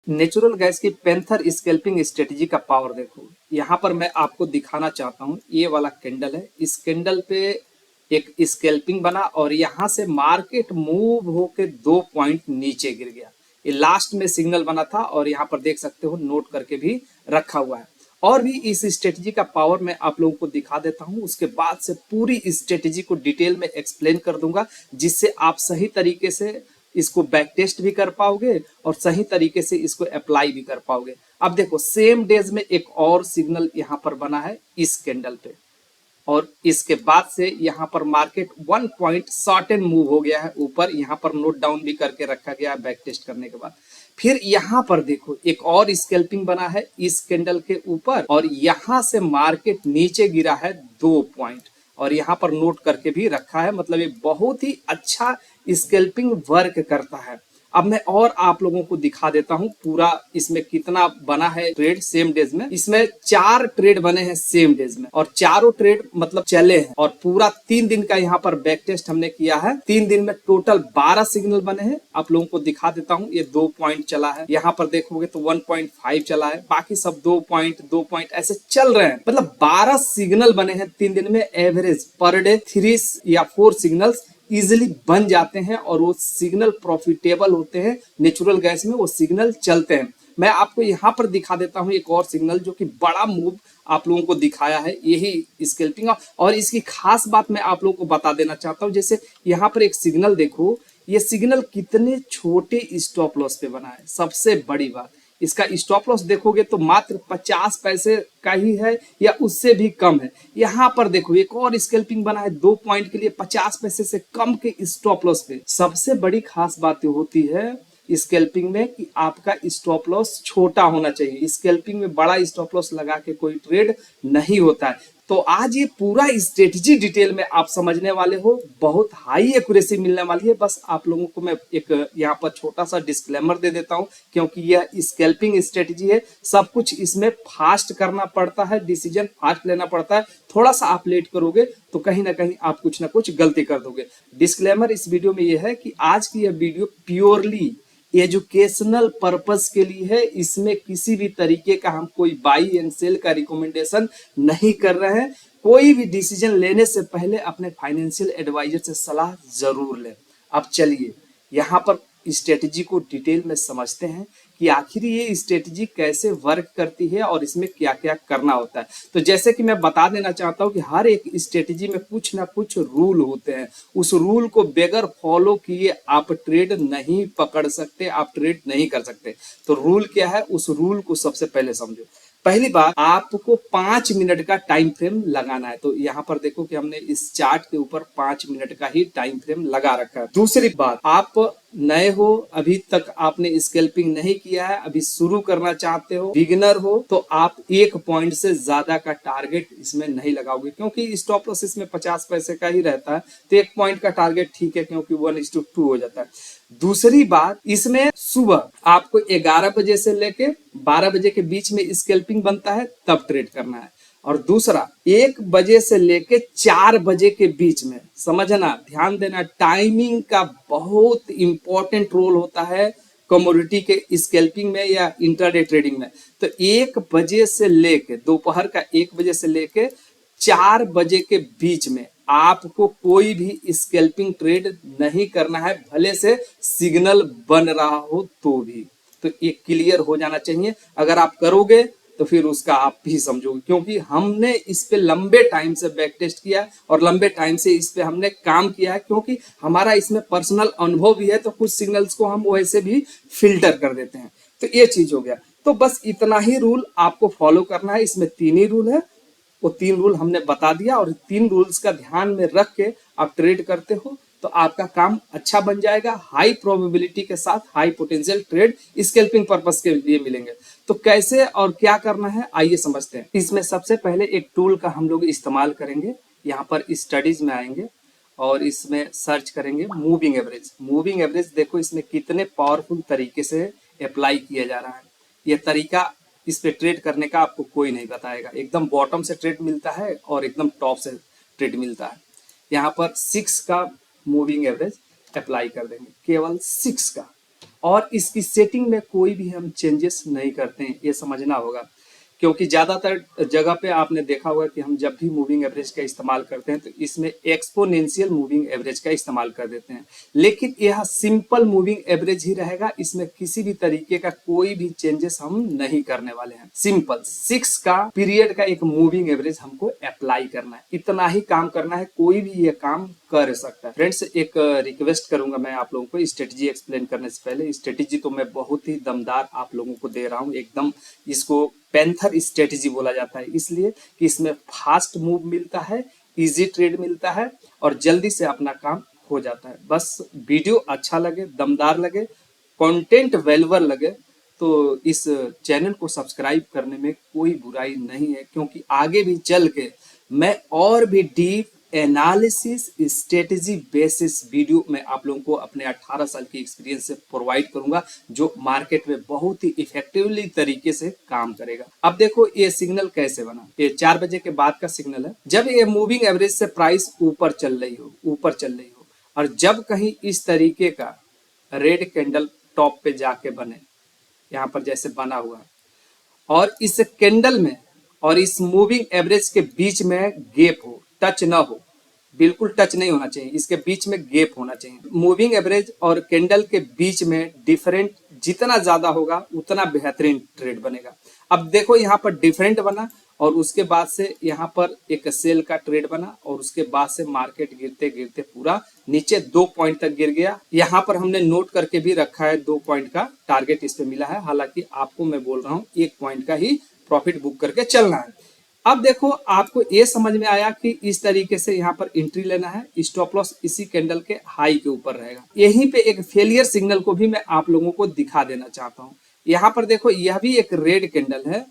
Natural gas की panther scalping strategy का power देखो। यहाँ पर मैं आपको दिखाना चाहता हूँ, ये वाला कैंडल है, इस कैंडल पे एक स्कैल्पिंग बना और यहाँ से मार्केट मूव होके 2 पॉइंट नीचे गिर गया। ये लास्ट में सिग्नल बना था और यहाँ पर देख सकते हो नोट करके भी रखा हुआ है। और भी इस स्ट्रेटजी का पावर मैं आप लोगों को दिखा देता हूँ, उसके बाद से पूरी स्ट्रेटजी को डिटेल में एक्सप्लेन कर दूंगा, जिससे आप सही तरीके से इसको बैक टेस्ट भी कर पाओगे और सही तरीके से इसको अप्लाई भी कर पाओगे। अब देखो सेम डेज में एक और सिग्नल यहाँ पर बना है इस कैंडल पे, और इसके बाद से यहाँ पर market 1 point short and move हो गया है ऊपर। यहाँ पर नोट डाउन भी करके रखा गया है बैक टेस्ट करने के बाद। फिर यहाँ पर देखो एक और स्कैल्पिंग बना है इस कैंडल के ऊपर और यहाँ से मार्केट नीचे गिरा है 2 पॉइंट और यहाँ पर नोट करके भी रखा है। मतलब ये बहुत ही अच्छा स्कैल्पिंग वर्क करता है। अब मैं और आप लोगों को दिखा देता हूं पूरा इसमें कितना बना है ट्रेड सेम डेज में। इसमें 4 ट्रेड बने हैं सेम डेज में और चारों ट्रेड मतलब चले हैं और पूरा 3 दिन का यहाँ पर बैक टेस्ट हमने किया है। 3 दिन में टोटल 12 सिग्नल बने हैं। आप लोगों को दिखा देता हूँ, ये 2 पॉइंट चला है, यहाँ पर देखोगे तो 1.5 चला है, बाकी सब 2 पॉइंट 2 पॉइंट ऐसे चल रहे हैं। मतलब 12 सिग्नल बने हैं 3 दिन में। एवरेज पर डे 3 या 4 सिग्नल्स इजिली बन जाते हैं और वो सिग्नल प्रॉफिटेबल होते हैं। नेचुरल गैस में वो सिग्नल चलते हैं। मैं आपको यहाँ पर दिखा देता हूँ एक और सिग्नल जो कि बड़ा मूव आप लोगों को दिखाया है, यही स्कैल्पिंग। और इसकी खास बात मैं आप लोगों को बता देना चाहता हूँ। जैसे यहाँ पर एक सिग्नल देखो, ये सिग्नल कितने छोटे स्टॉप लॉस पे बना है। सबसे बड़ी बात, इसका स्टॉप लॉस देखोगे तो मात्र 50 पैसे का ही है या उससे भी कम है। यहाँ पर देखो एक और स्कैल्पिंग बना है 2 पॉइंट के लिए 50 पैसे से कम के स्टॉप लॉस पे। सबसे बड़ी खास बात ये होती है स्कैल्पिंग में कि आपका स्टॉप लॉस छोटा होना चाहिए। स्कैल्पिंग में बड़ा स्टॉप लॉस लगा के कोई ट्रेड नहीं होता है। तो आज ये पूरा स्ट्रेटजी डिटेल में आप समझने वाले हो, बहुत हाई एक्यूरेसी मिलने वाली है। बस आप लोगों को मैं एक यहाँ पर छोटा सा डिस्क्लेमर दे देता हूँ, क्योंकि यह स्कैल्पिंग स्ट्रेटजी है, सब कुछ इसमें फास्ट करना पड़ता है, डिसीजन फास्ट लेना पड़ता है। थोड़ा सा आप लेट करोगे तो कहीं ना कहीं आप कुछ ना कुछ गलती कर दोगे। डिस्क्लेमर इस वीडियो में यह है कि आज की यह वीडियो प्योरली एजुकेशनल पर्पस के लिए है। इसमें किसी भी तरीके का हम कोई बाई एंड सेल का रिकमेंडेशन नहीं कर रहे हैं। कोई भी डिसीजन लेने से पहले अपने फाइनेंशियल एडवाइजर से सलाह जरूर लें। अब चलिए यहाँ पर स्ट्रेटजी को डिटेल में समझते हैं कि आखिर ये स्ट्रेटजी कैसे वर्क करती है और इसमें क्या क्या करना होता है। तो जैसे कि मैं बता देना चाहता हूँ कि हर एक स्ट्रेटजी में कुछ ना कुछ रूल होते हैं। उस रूल को बगैर फॉलो किए आप ट्रेड नहीं पकड़ सकते, आप ट्रेड नहीं कर सकते। तो रूल क्या है, उस रूल को सबसे पहले समझो। पहली बात, आपको 5 मिनट का टाइम फ्रेम लगाना है। तो यहाँ पर देखो कि हमने इस चार्ट के ऊपर 5 मिनट का ही टाइम फ्रेम लगा रखा है। दूसरी बात, आप नए हो, अभी तक आपने स्कैल्पिंग नहीं किया है, अभी शुरू करना चाहते हो, बिगिनर हो, तो आप 1 पॉइंट से ज्यादा का टारगेट इसमें नहीं लगाओगे, क्योंकि स्टॉप लॉस इसमें 50 पैसे का ही रहता है। तो 1 पॉइंट का टारगेट ठीक है, क्योंकि 1:2 हो जाता है। दूसरी बात, इसमें सुबह आपको 11 बजे से लेके 12 बजे के बीच में स्कैल्पिंग बनता है, तब ट्रेड करना है। और दूसरा, 1 बजे से लेके 4 बजे के बीच में, समझना, ध्यान देना, टाइमिंग का बहुत इंपॉर्टेंट रोल होता है कमोडिटी के स्कैल्पिंग में या इंट्राडे ट्रेडिंग में। तो 1 बजे से लेके दोपहर का 1 बजे से लेके 4 बजे के बीच में आपको कोई भी स्कैल्पिंग ट्रेड नहीं करना है, भले से सिग्नल बन रहा हो तो भी। तो ये क्लियर हो जाना चाहिए। अगर आप करोगे तो फिर उसका आप भी समझोगे, क्योंकि हमने इस पे लंबे टाइम से बैक टेस्ट किया और लंबे टाइम से इस पे हमने काम किया है, क्योंकि हमारा इसमें पर्सनल अनुभव भी है। तो कुछ सिग्नल्स को हम वैसे भी फिल्टर कर देते हैं। तो ये चीज हो गया। तो बस इतना ही रूल आपको फॉलो करना है। इसमें 3 ही रूल है, वो 3 रूल हमने बता दिया और 3 रूल्स का ध्यान में रख के आप ट्रेड करते हो तो आपका काम अच्छा बन जाएगा। हाई प्रोबेबिलिटी के साथ high potential trade scalping purpose के लिए मिलेंगे। तो कैसे और क्या करना है, आइए समझते हैं। इसमें सबसे पहले एक टूल का हम लोग इस्तेमाल करेंगे। यहाँ पर स्टडीज में आएंगे और इसमें सर्च करेंगे मूविंग एवरेज। मूविंग एवरेज देखो इसमें कितने पावरफुल तरीके से अप्लाई किया जा रहा है। ये तरीका इस पे ट्रेड करने का आपको कोई नहीं बताएगा। एकदम बॉटम से ट्रेड मिलता है और एकदम टॉप से ट्रेड मिलता है। यहाँ पर 6 का मूविंग एवरेज अप्लाई कर देंगे, केवल 6 का। और इसकी सेटिंग में कोई भी हम चेंजेस नहीं करते हैं, ये समझना होगा। क्योंकि ज़्यादातर जगह पे आपने देखा होगा कि हम जब भी मूविंग एवरेज का इस्तेमाल करते हैं तो इसमें एक्सपोनेंशियल मूविंग एवरेज का इस्तेमाल कर देते हैं, लेकिन यह सिंपल मूविंग एवरेज ही रहेगा। इसमें किसी भी तरीके का कोई भी चेंजेस हम नहीं करने वाले हैं। सिंपल 6 का पीरियड का एक मूविंग एवरेज हमको अप्लाई करना है, इतना ही काम करना है, कोई भी ये काम कर सकता है। फ्रेंड्स, एक रिक्वेस्ट करूंगा मैं आप लोगों को स्ट्रेटजी एक्सप्लेन करने से पहले। स्ट्रेटजी तो मैं बहुत ही दमदार आप लोगों को दे रहा हूँ, एकदम इसको पैंथर स्ट्रेटजी बोला जाता है, इसलिए कि इसमें फास्ट मूव मिलता है, इजी ट्रेड मिलता है और जल्दी से अपना काम हो जाता है। बस वीडियो अच्छा लगे, दमदार लगे, कंटेंट वैल्यूएबल लगे तो इस चैनल को सब्सक्राइब करने में कोई बुराई नहीं है, क्योंकि आगे भी चल के मैं और भी deep analysis strategy basis video में आप लोगों को अपने 18 साल की एक्सपीरियंस से प्रोवाइड करूंगा, जो मार्केट में बहुत ही इफेक्टिवली तरीके से काम करेगा। अब देखो ये सिग्नल कैसे बना, ये 4 बजे के बाद का सिग्नल है। जब ये मूविंग एवरेज से प्राइस ऊपर चल रही हो और जब कहीं इस तरीके का रेड कैंडल टॉप पे जाके बने, यहाँ पर जैसे बना हुआ है, और इस कैंडल में और इस मूविंग एवरेज के बीच में गैप हो, टच ना हो, बिल्कुल टच नहीं होना चाहिए, इसके बीच में गैप होना चाहिए। मूविंग एवरेज और कैंडल के बीच में डिफरेंट जितना ज्यादा होगा उतना बेहतरीन ट्रेड बनेगा। अब देखो यहाँ पर डिफरेंट बना और उसके बाद से यहाँ पर एक सेल का ट्रेड बना और उसके बाद से मार्केट गिरते गिरते पूरा नीचे 2 पॉइंट तक गिर गया। यहाँ पर हमने नोट करके भी रखा है 2 पॉइंट का टारगेट इस पे मिला है, हालांकि आपको मैं बोल रहा हूँ 1 पॉइंट का ही प्रॉफिट बुक करके चलना है। अब देखो आपको ये समझ में आया कि इस तरीके से यहाँ पर एंट्री लेना है, स्टॉप लॉस इसी कैंडल के हाई के ऊपर रहेगा। यहीं पे एक फेलियर सिग्नल को भी मैं आप लोगों को दिखा देना चाहता हूँ। यहाँ पर देखो यह भी एक रेड कैंडल है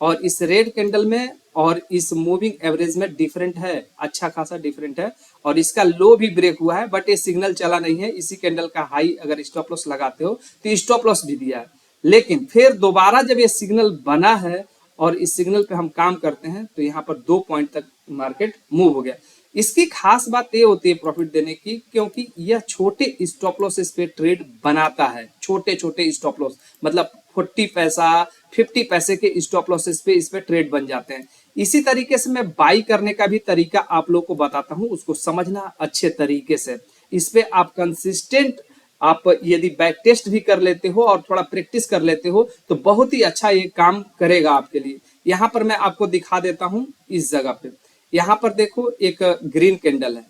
और इस रेड कैंडल में और इस मूविंग एवरेज में डिफरेंट है, अच्छा खासा डिफरेंट है, और इसका लो भी ब्रेक हुआ है बट ये सिग्नल चला नहीं है। इसी कैंडल का हाई अगर स्टॉप लॉस लगाते हो तो स्टॉप लॉस भी दिया है, लेकिन फिर दोबारा जब ये सिग्नल बना है और इस सिग्नल पे हम काम करते हैं तो यहाँ पर 2 पॉइंट तक मार्केट मूव हो गया। इसकी खास बात ये होती है प्रॉफिट देने की, क्योंकि यह छोटे स्टॉप लॉसेस पे ट्रेड बनाता है। छोटे छोटे स्टॉप लॉस मतलब 40 पैसा 50 पैसे के स्टॉप लॉसेस पे इस पे ट्रेड बन जाते हैं। इसी तरीके से मैं बाई करने का भी तरीका आप लोग को बताता हूँ, उसको समझना अच्छे तरीके से। इस पे आप कंसिस्टेंट आप यदि बैक टेस्ट भी कर लेते हो और थोड़ा प्रैक्टिस कर लेते हो तो बहुत ही अच्छा ये काम करेगा आपके लिए। यहाँ पर मैं आपको दिखा देता हूँ इस जगह पे। यहाँ पर देखो एक ग्रीन कैंडल है,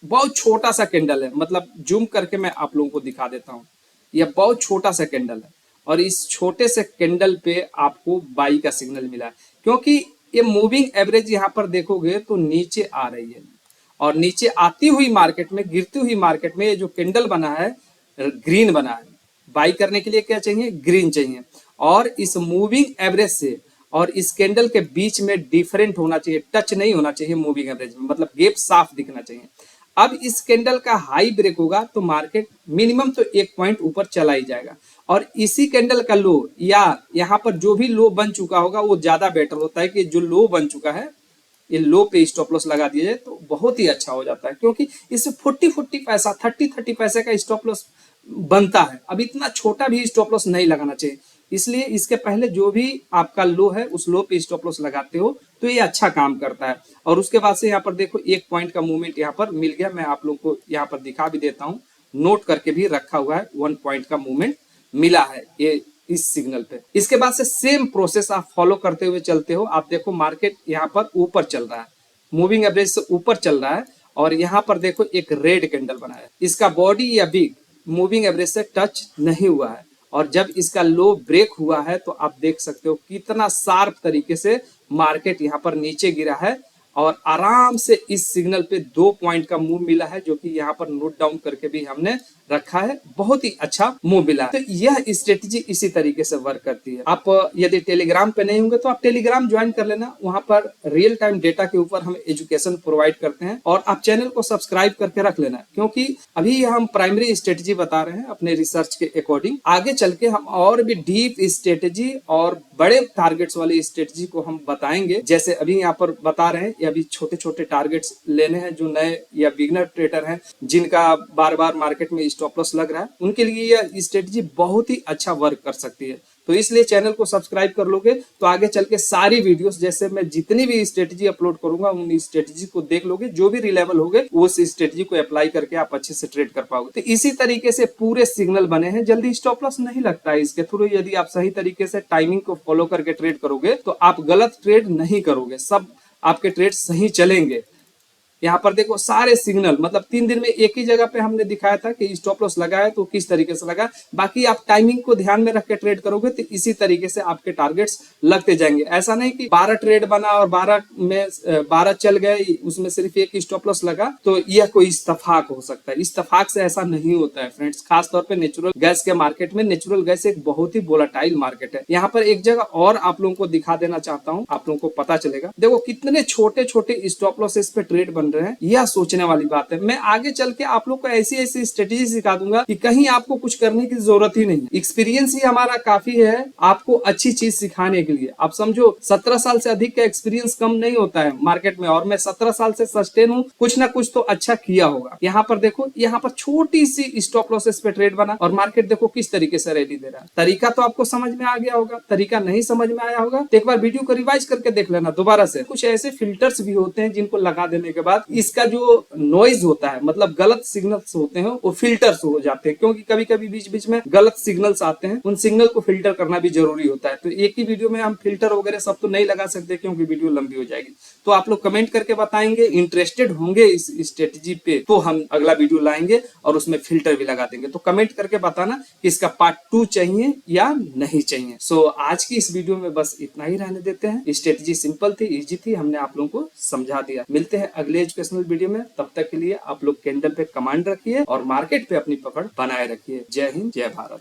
बहुत छोटा सा कैंडल है, मतलब जूम करके मैं आप लोगों को दिखा देता हूँ। यह बहुत छोटा सा कैंडल है और इस छोटे से कैंडल पे आपको बाई का सिग्नल मिला है, क्योंकि ये मूविंग एवरेज यहाँ पर देखोगे तो नीचे आ रही है और नीचे आती हुई मार्केट में, गिरती हुई मार्केट में ये जो कैंडल बना है ग्रीन बना है। बाई करने के लिए क्या चाहिए? ग्रीन चाहिए। और इस मूविंग एवरेज से और इस कैंडल के बीच में डिफरेंट होना चाहिए, टच नहीं होना चाहिए मूविंग एवरेज में, मतलब गैप साफ दिखना चाहिए। अब इस कैंडल का हाई ब्रेक होगा तो मार्केट मिनिमम तो 1 पॉइंट ऊपर चला ही जाएगा, और इसी कैंडल का लो या यहाँ पर जो भी लो बन चुका होगा वो ज्यादा बेटर होता है कि जो लो बन चुका है ये लो पे स्टॉप लॉस लगा दिया जाए तो बहुत ही अच्छा हो जाता है, क्योंकि इससे 40 पैसा 30 पैसे का स्टॉप लॉस बनता है। अब इतना छोटा भी स्टॉप लॉस नहीं लगाना चाहिए, इसलिए इसके पहले जो भी आपका लो है उस लो पे स्टॉप लॉस लगाते हो तो ये अच्छा काम करता है। और उसके बाद से यहाँ पर देखो 1 पॉइंट का मूवमेंट यहाँ पर मिल गया, मैं आप लोग को यहाँ पर दिखा भी देता हूँ, नोट करके भी रखा हुआ है। 1 पॉइंट का मूवमेंट मिला है ये इस सिग्नल पे। इसके बाद से सेम प्रोसेस आप फॉलो करते हुए चलते हो। आप देखो मार्केट यहाँ पर ऊपर चल रहा है, मूविंग एवरेज से ऊपर चल रहा है, और यहाँ पर देखो एक रेड कैंडल बना है, इसका बॉडी या बिग मूविंग एवरेज से टच नहीं हुआ है, और जब इसका लो ब्रेक हुआ है तो आप देख सकते हो कितना शार्प तरीके से मार्केट यहाँ पर नीचे गिरा है, और आराम से इस सिग्नल पे 2 पॉइंट का मूव मिला है, जो कि यहाँ पर नोट डाउन करके भी हमने रखा है। बहुत ही अच्छा मूव मिला है। तो यह स्ट्रेटजी इसी तरीके से वर्क करती है। आप यदि टेलीग्राम पे नहीं होंगे तो आप टेलीग्राम ज्वाइन कर लेना, वहां पर रियल टाइम डेटा के ऊपर हम एजुकेशन प्रोवाइड करते हैं, और आप चैनल को सब्सक्राइब करके रख लेना, क्योंकि अभी हम प्राइमरी स्ट्रेटजी बता रहे हैं अपने रिसर्च के अकॉर्डिंग। आगे चल के हम और भी डीप स्ट्रेटजी और बड़े टारगेट्स वाली स्ट्रेटजी को हम बताएंगे। जैसे अभी यहाँ पर बता रहे हैं, अभी छोटे छोटे टारगेट्स लेने हैं जो नए या बिगनर ट्रेडर हैं, जिनका बार बार मार्केट में स्टॉप लॉस लग रहा है उनके लिए यह स्ट्रेटजी बहुत ही अच्छा वर्क कर सकती है। तो इसलिए चैनल को सब्सक्राइब कर लोगे तो आगे चल के सारी वीडियोस जैसे मैं जितनी भी स्ट्रेटजी अपलोड करूंगा उन स्ट्रेटजी को देख लोगे, जो भी रिलेबल होगे उस स्ट्रेटजी को अप्लाई करके आप अच्छे से ट्रेड कर पाओगे। तो इसी तरीके से पूरे सिग्नल बने हैं, जल्दी स्टॉप लॉस नहीं लगता है इसके थ्रू। यदि आप सही तरीके से टाइमिंग को फॉलो करके ट्रेड करोगे तो आप गलत ट्रेड नहीं करोगे, सब आपके ट्रेड सही चलेंगे। यहाँ पर देखो सारे सिग्नल, मतलब 3 दिन में एक ही जगह पे हमने दिखाया था कि स्टॉप लॉस लगा है तो किस तरीके से लगा। बाकी आप टाइमिंग को ध्यान में रख के ट्रेड करोगे तो इसी तरीके से आपके टारगेट्स लगते जाएंगे। ऐसा नहीं कि 12 ट्रेड बना और 12 में 12 चल गए, उसमें सिर्फ एक स्टॉप लॉस लगा तो यह कोई इत्तेफाक हो सकता है। इत्तेफाक से ऐसा नहीं होता है फ्रेंड्स। खास तौर पे नेचुरल गैस के मार्केट में, नेचुरल गैस एक बहुत ही वोलेटाइल मार्केट है। यहाँ पर एक जगह और आप लोगों को दिखा देना चाहता हूँ, आप लोगों को पता चलेगा। देखो कितने छोटे छोटे स्टॉप लॉसेस पे ट्रेड बन रहे हैं, यह सोचने वाली बात है। मैं आगे चल के आप लोग को ऐसी ऐसी स्ट्रेटेजी सिखा दूंगा कि कहीं आपको कुछ करने की जरूरत ही नहीं। एक्सपीरियंस ही हमारा काफी है आपको अच्छी चीज सिखाने के लिए। आप समझो 17 साल से अधिक का एक्सपीरियंस कम नहीं होता है मार्केट में, और मैं 17 साल से सस्टेन हूँ, कुछ ना कुछ तो अच्छा किया होगा। यहाँ पर देखो, यहाँ पर छोटी सी स्टॉप लॉसेस पे ट्रेड बना और मार्केट देखो किस तरीके से रैली दे रहा है। तरीका तो आपको समझ में आ गया होगा, तरीका नहीं समझ में आया होगा तो एक बार वीडियो को रिवाइज करके देख लेना दोबारा से। कुछ ऐसे फिल्टर्स भी होते हैं जिनको लगा देने के बाद इसका जो नॉइज होता है, मतलब गलत सिग्नल्स होते हैं, वो फिल्टर्स हो जाते हैं। क्योंकि कभी कभी बीच बीच में गलत सिग्नल्स आते हैं, उन सिग्नल को फिल्टर करना भी जरूरी होता है। तो एक ही वीडियो में हम फिल्टर वगैरह सब तो नहीं लगा सकते क्योंकि वीडियो लंबी हो जाएगी। तो आप लोग कमेंट करके बताएंगे, इंटरेस्टेड होंगे इस स्ट्रेटजी पे तो हम अगला वीडियो लाएंगे और उसमें फिल्टर भी लगा देंगे। तो कमेंट करके बताना कि इसका पार्ट 2 चाहिए या नहीं चाहिए। सो आज की इस वीडियो में बस इतना ही रहने देते हैं। स्ट्रेटजी सिंपल थी, इजी थी, हमने आप लोगों को समझा दिया। मिलते हैं अगले एजुकेशनल वीडियो में, तब तक के लिए आप लोग कैंडल पे कमांड रखिए और मार्केट पे अपनी पकड़ बनाए रखिए। जय हिंद, जय भारत।